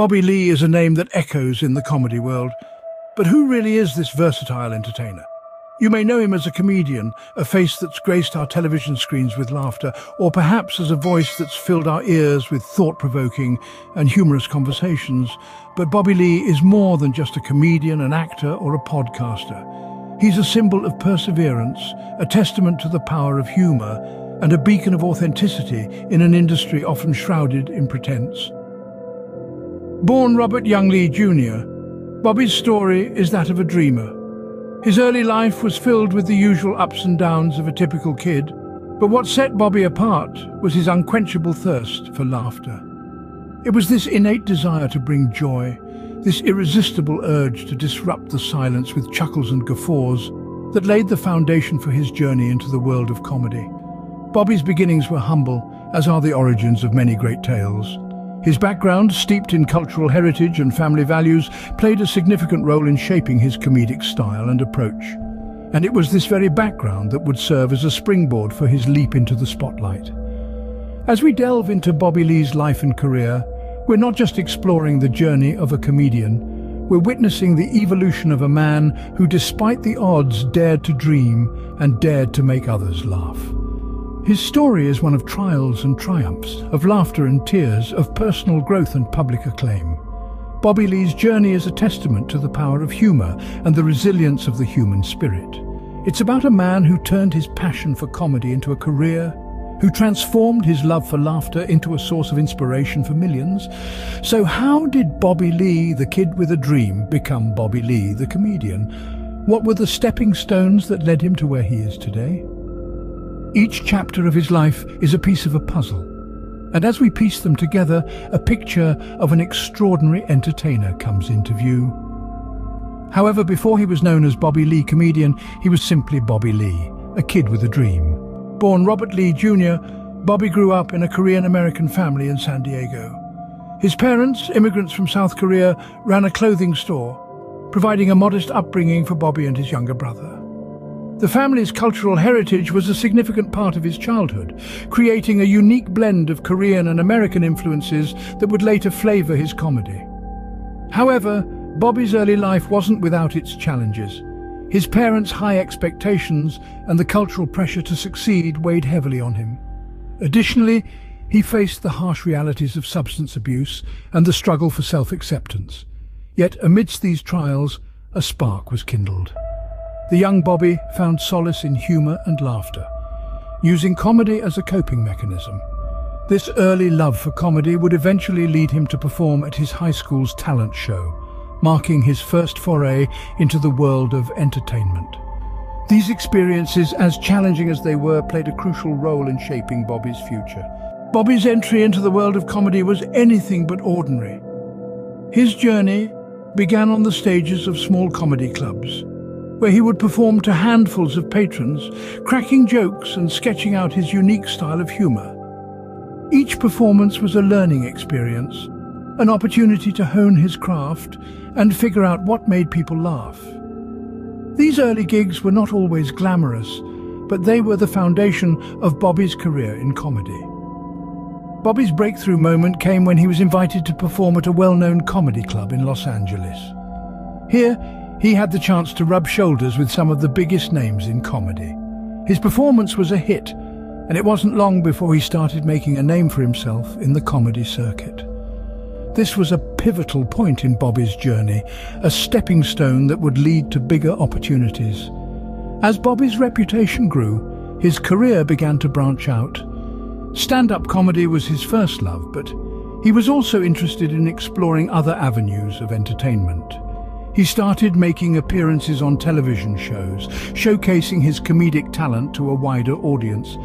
Bobby Lee is a name that echoes in the comedy world. But who really is this versatile entertainer? You may know him as a comedian, a face that's graced our television screens with laughter, or perhaps as a voice that's filled our ears with thought-provoking and humorous conversations. But Bobby Lee is more than just a comedian, an actor, or a podcaster. He's a symbol of perseverance, a testament to the power of humor, and a beacon of authenticity in an industry often shrouded in pretense. Born Robert Young Lee Jr., Bobby's story is that of a dreamer. His early life was filled with the usual ups and downs of a typical kid, but what set Bobby apart was his unquenchable thirst for laughter. It was this innate desire to bring joy, this irresistible urge to disrupt the silence with chuckles and guffaws, that laid the foundation for his journey into the world of comedy. Bobby's beginnings were humble, as are the origins of many great tales. His background, steeped in cultural heritage and family values, played a significant role in shaping his comedic style and approach. And it was this very background that would serve as a springboard for his leap into the spotlight. As we delve into Bobby Lee's life and career, we're not just exploring the journey of a comedian, we're witnessing the evolution of a man who, despite the odds, dared to dream and dared to make others laugh. His story is one of trials and triumphs, of laughter and tears, of personal growth and public acclaim. Bobby Lee's journey is a testament to the power of humor and the resilience of the human spirit. It's about a man who turned his passion for comedy into a career, who transformed his love for laughter into a source of inspiration for millions. So how did Bobby Lee, the kid with a dream, become Bobby Lee, the comedian? What were the stepping stones that led him to where he is today? Each chapter of his life is a piece of a puzzle, and as we piece them together, a picture of an extraordinary entertainer comes into view. However, before he was known as Bobby Lee Comedian, he was simply Bobby Lee, a kid with a dream. Born Robert Lee Jr., Bobby grew up in a Korean-American family in San Diego. His parents, immigrants from South Korea, ran a clothing store, providing a modest upbringing for Bobby and his younger brother. The family's cultural heritage was a significant part of his childhood, creating a unique blend of Korean and American influences that would later flavor his comedy. However, Bobby's early life wasn't without its challenges. His parents' high expectations and the cultural pressure to succeed weighed heavily on him. Additionally, he faced the harsh realities of substance abuse and the struggle for self-acceptance. Yet amidst these trials, a spark was kindled. The young Bobby found solace in humor and laughter, using comedy as a coping mechanism. This early love for comedy would eventually lead him to perform at his high school's talent show, marking his first foray into the world of entertainment. These experiences, as challenging as they were, played a crucial role in shaping Bobby's future. Bobby's entry into the world of comedy was anything but ordinary. His journey began on the stages of small comedy clubs, where he would perform to handfuls of patrons, cracking jokes and sketching out his unique style of humor. Each performance was a learning experience, an opportunity to hone his craft and figure out what made people laugh. These early gigs were not always glamorous, but they were the foundation of Bobby's career in comedy. Bobby's breakthrough moment came when he was invited to perform at a well-known comedy club in Los Angeles. Here, he had the chance to rub shoulders with some of the biggest names in comedy. His performance was a hit, and it wasn't long before he started making a name for himself in the comedy circuit. This was a pivotal point in Bobby's journey, a stepping stone that would lead to bigger opportunities. As Bobby's reputation grew, his career began to branch out. Stand-up comedy was his first love, but he was also interested in exploring other avenues of entertainment. He started making appearances on television shows, showcasing his comedic talent to a wider audience.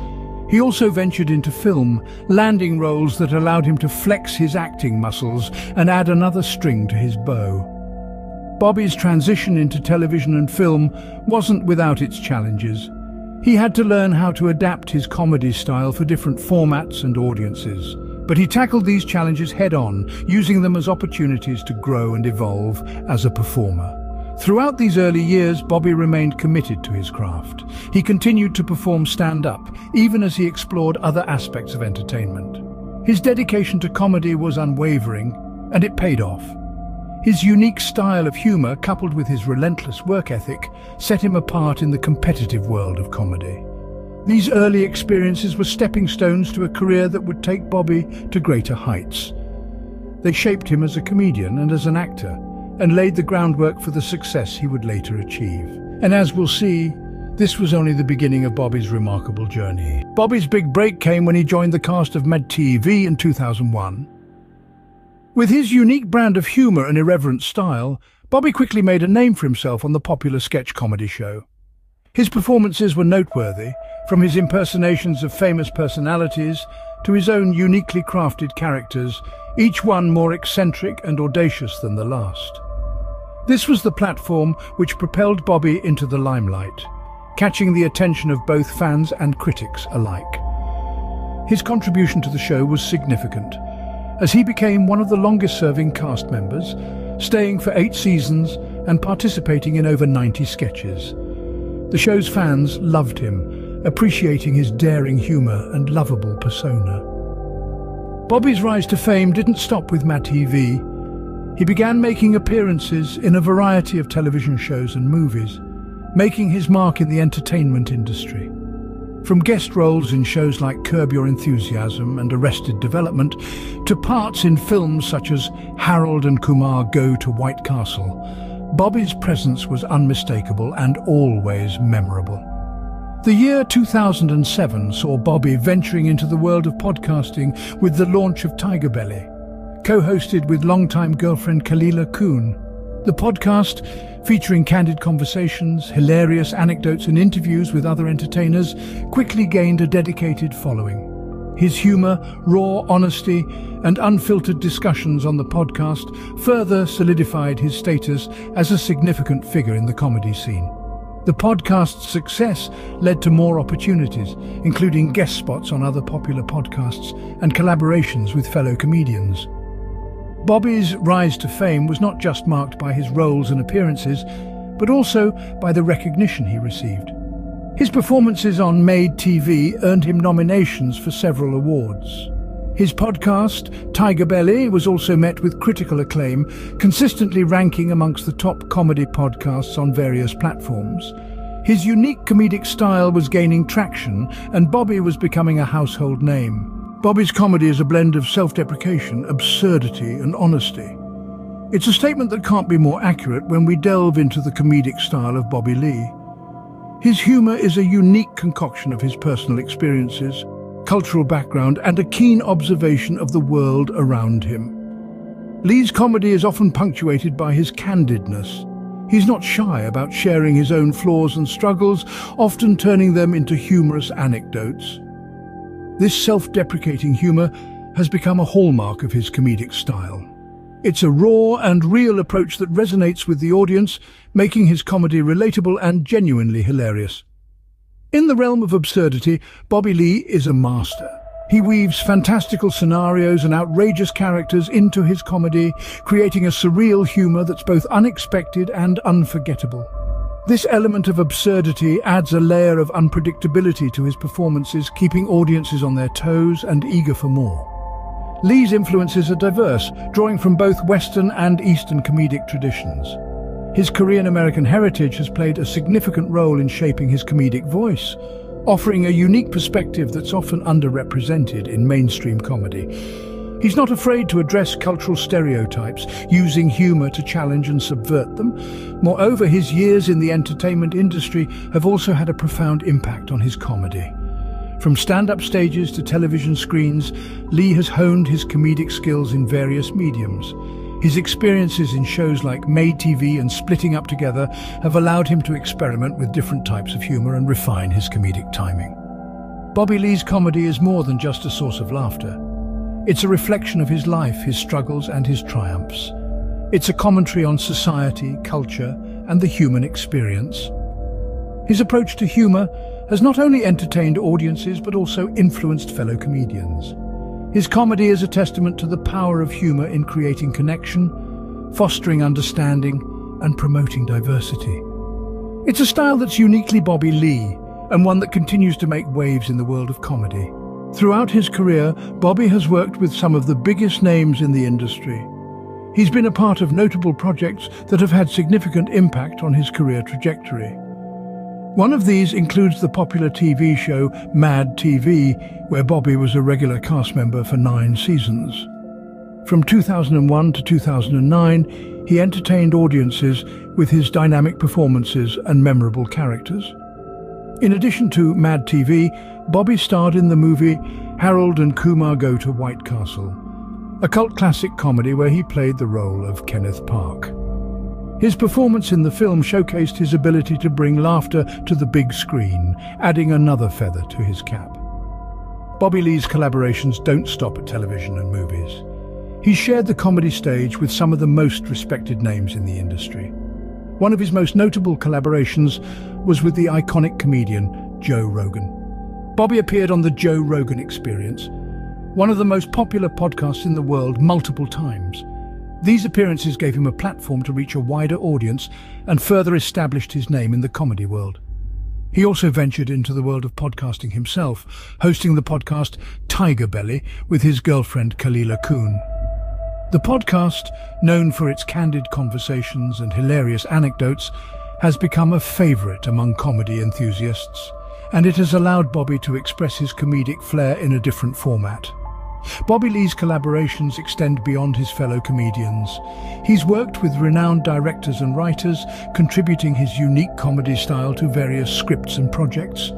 He also ventured into film, landing roles that allowed him to flex his acting muscles and add another string to his bow. Bobby's transition into television and film wasn't without its challenges. He had to learn how to adapt his comedy style for different formats and audiences. But he tackled these challenges head-on, using them as opportunities to grow and evolve as a performer. Throughout these early years, Bobby remained committed to his craft. He continued to perform stand-up, even as he explored other aspects of entertainment. His dedication to comedy was unwavering, And it paid off. His unique style of humor, coupled with his relentless work ethic, set him apart in the competitive world of comedy. These early experiences were stepping stones to a career that would take Bobby to greater heights. They shaped him as a comedian and as an actor, and laid the groundwork for the success he would later achieve. And as we'll see, this was only the beginning of Bobby's remarkable journey. Bobby's big break came when he joined the cast of MADtv in 2001. With his unique brand of humor and irreverent style, Bobby quickly made a name for himself on the popular sketch comedy show. His performances were noteworthy, from his impersonations of famous personalities to his own uniquely crafted characters, each one more eccentric and audacious than the last. This was the platform which propelled Bobby into the limelight, catching the attention of both fans and critics alike. His contribution to the show was significant, as he became one of the longest-serving cast members, staying for 8 seasons and participating in over 90 sketches. The show's fans loved him, appreciating his daring humor and lovable persona. Bobby's rise to fame didn't stop with MADtv. He began making appearances in a variety of television shows and movies, making his mark in the entertainment industry. From guest roles in shows like Curb Your Enthusiasm and Arrested Development, to parts in films such as Harold and Kumar Go to White Castle, Bobby's presence was unmistakable and always memorable. The year 2007 saw Bobby venturing into the world of podcasting with the launch of Tigerbelly, co-hosted with longtime girlfriend Kalila Kuhn. The podcast, featuring candid conversations, hilarious anecdotes and interviews with other entertainers, quickly gained a dedicated following. His humor, raw honesty, and unfiltered discussions on the podcast further solidified his status as a significant figure in the comedy scene. The podcast's success led to more opportunities, including guest spots on other popular podcasts and collaborations with fellow comedians. Bobby's rise to fame was not just marked by his roles and appearances, but also by the recognition he received. His performances on MADtv earned him nominations for several awards. His podcast, Tigerbelly, was also met with critical acclaim, consistently ranking amongst the top comedy podcasts on various platforms. His unique comedic style was gaining traction, and Bobby was becoming a household name. Bobby's comedy is a blend of self-deprecation, absurdity, and honesty. It's a statement that can't be more accurate when we delve into the comedic style of Bobby Lee. His humor is a unique concoction of his personal experiences, cultural background, and a keen observation of the world around him. Lee's comedy is often punctuated by his candidness. He's not shy about sharing his own flaws and struggles, often turning them into humorous anecdotes. This self-deprecating humor has become a hallmark of his comedic style. It's a raw and real approach that resonates with the audience, making his comedy relatable and genuinely hilarious. In the realm of absurdity, Bobby Lee is a master. He weaves fantastical scenarios and outrageous characters into his comedy, creating a surreal humor that's both unexpected and unforgettable. This element of absurdity adds a layer of unpredictability to his performances, keeping audiences on their toes and eager for more. Lee's influences are diverse, drawing from both Western and Eastern comedic traditions. His Korean-American heritage has played a significant role in shaping his comedic voice, offering a unique perspective that's often underrepresented in mainstream comedy. He's not afraid to address cultural stereotypes, using humor to challenge and subvert them. Moreover, his years in the entertainment industry have also had a profound impact on his comedy. From stand-up stages to television screens, Lee has honed his comedic skills in various mediums. His experiences in shows like MADtv and Splitting Up Together have allowed him to experiment with different types of humor and refine his comedic timing. Bobby Lee's comedy is more than just a source of laughter. It's a reflection of his life, his struggles, and his triumphs. It's a commentary on society, culture, and the human experience. His approach to humor has not only entertained audiences but also influenced fellow comedians. His comedy is a testament to the power of humor in creating connection, fostering understanding, and promoting diversity. It's a style that's uniquely Bobby Lee, and one that continues to make waves in the world of comedy. Throughout his career, Bobby has worked with some of the biggest names in the industry, He's been a part of notable projects that have had significant impact on his career trajectory. One of these includes the popular TV show MADtv, where Bobby was a regular cast member for 9 seasons. From 2001 to 2009, he entertained audiences with his dynamic performances and memorable characters. In addition to MADtv, Bobby starred in the movie Harold and Kumar Go to White Castle, a cult classic comedy where he played the role of Kenneth Park. His performance in the film showcased his ability to bring laughter to the big screen, adding another feather to his cap. Bobby Lee's collaborations don't stop at television and movies. He shared the comedy stage with some of the most respected names in the industry. One of his most notable collaborations was with the iconic comedian Joe Rogan. Bobby appeared on The Joe Rogan Experience, one of the most popular podcasts in the world, multiple times. These appearances gave him a platform to reach a wider audience and further established his name in the comedy world. He also ventured into the world of podcasting himself, hosting the podcast Tigerbelly with his girlfriend Kalila Kuhn. The podcast, known for its candid conversations and hilarious anecdotes, has become a favorite among comedy enthusiasts, and it has allowed Bobby to express his comedic flair in a different format. Bobby Lee's collaborations extend beyond his fellow comedians. He's worked with renowned directors and writers, contributing his unique comedy style to various scripts and projects.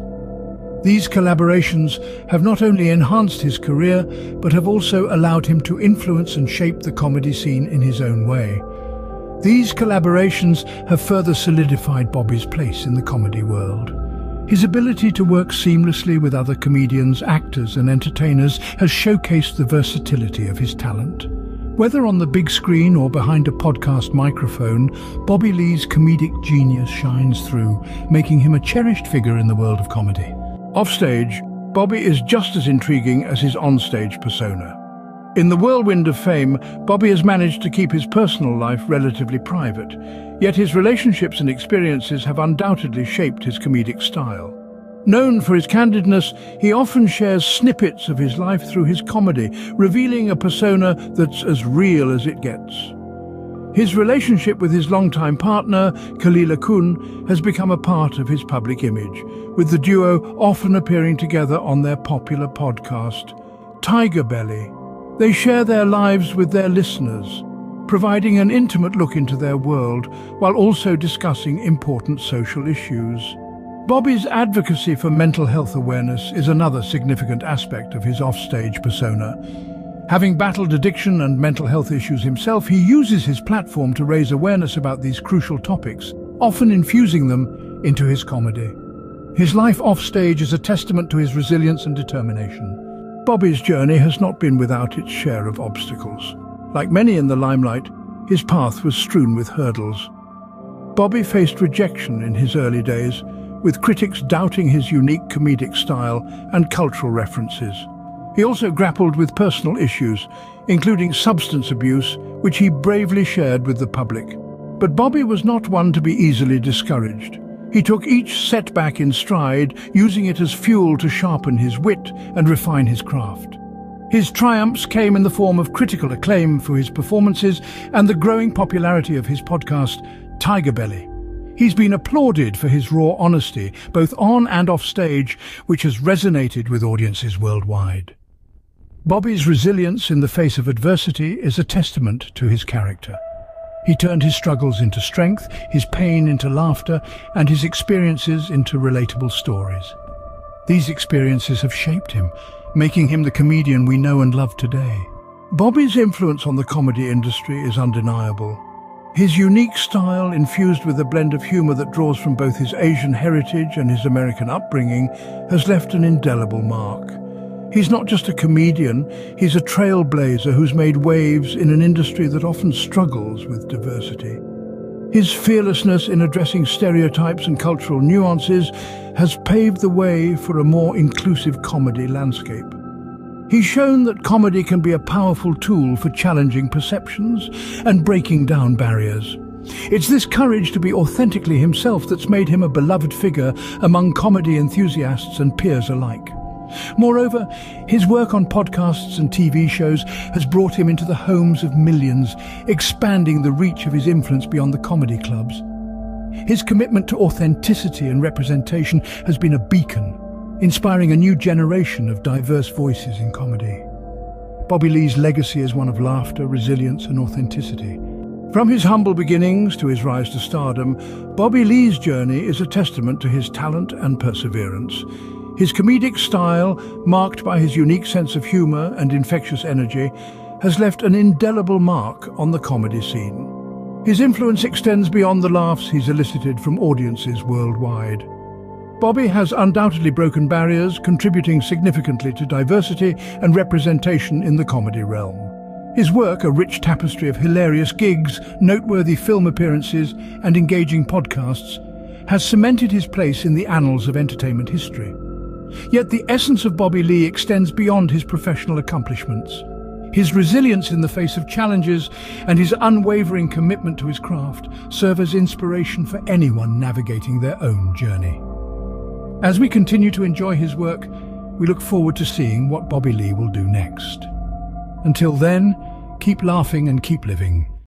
These collaborations have not only enhanced his career, but have also allowed him to influence and shape the comedy scene in his own way. These collaborations have further solidified Bobby's place in the comedy world. His ability to work seamlessly with other comedians, actors and entertainers has showcased the versatility of his talent. Whether on the big screen or behind a podcast microphone, Bobby Lee's comedic genius shines through, making him a cherished figure in the world of comedy. Offstage, Bobby is just as intriguing as his onstage persona. In the whirlwind of fame, Bobby has managed to keep his personal life relatively private, yet his relationships and experiences have undoubtedly shaped his comedic style. Known for his candidness, he often shares snippets of his life through his comedy, revealing a persona that's as real as it gets. His relationship with his longtime partner, Kalila Kuhn, has become a part of his public image, with the duo often appearing together on their popular podcast, Tigerbelly. They share their lives with their listeners, providing an intimate look into their world while also discussing important social issues. Bobby's advocacy for mental health awareness is another significant aspect of his offstage persona. Having battled addiction and mental health issues himself, he uses his platform to raise awareness about these crucial topics, often infusing them into his comedy. His life offstage is a testament to his resilience and determination. Bobby's journey has not been without its share of obstacles. Like many in the limelight, his path was strewn with hurdles. Bobby faced rejection in his early days, with critics doubting his unique comedic style and cultural references. He also grappled with personal issues, including substance abuse, which he bravely shared with the public. But Bobby was not one to be easily discouraged. He took each setback in stride, using it as fuel to sharpen his wit and refine his craft. His triumphs came in the form of critical acclaim for his performances and the growing popularity of his podcast, Tigerbelly. He's been applauded for his raw honesty, both on and off stage, which has resonated with audiences worldwide. Bobby's resilience in the face of adversity is a testament to his character. He turned his struggles into strength, his pain into laughter, and his experiences into relatable stories. These experiences have shaped him, making him the comedian we know and love today. Bobby's influence on the comedy industry is undeniable. His unique style, infused with a blend of humor that draws from both his Asian heritage and his American upbringing, has left an indelible mark. He's not just a comedian, he's a trailblazer who's made waves in an industry that often struggles with diversity. His fearlessness in addressing stereotypes and cultural nuances has paved the way for a more inclusive comedy landscape. He's shown that comedy can be a powerful tool for challenging perceptions and breaking down barriers. It's this courage to be authentically himself that's made him a beloved figure among comedy enthusiasts and peers alike. Moreover, his work on podcasts and TV shows has brought him into the homes of millions, expanding the reach of his influence beyond the comedy clubs. His commitment to authenticity and representation has been a beacon, inspiring a new generation of diverse voices in comedy. Bobby Lee's legacy is one of laughter, resilience, and authenticity. From his humble beginnings to his rise to stardom, Bobby Lee's journey is a testament to his talent and perseverance. His comedic style, marked by his unique sense of humor and infectious energy, has left an indelible mark on the comedy scene. His influence extends beyond the laughs he's elicited from audiences worldwide. Bobby has undoubtedly broken barriers, contributing significantly to diversity and representation in the comedy realm. His work, a rich tapestry of hilarious gigs, noteworthy film appearances, and engaging podcasts, has cemented his place in the annals of entertainment history. Yet the essence of Bobby Lee extends beyond his professional accomplishments. His resilience in the face of challenges and his unwavering commitment to his craft serve as inspiration for anyone navigating their own journey. As we continue to enjoy his work, we look forward to seeing what Bobby Lee will do next. Until then, keep laughing and keep living.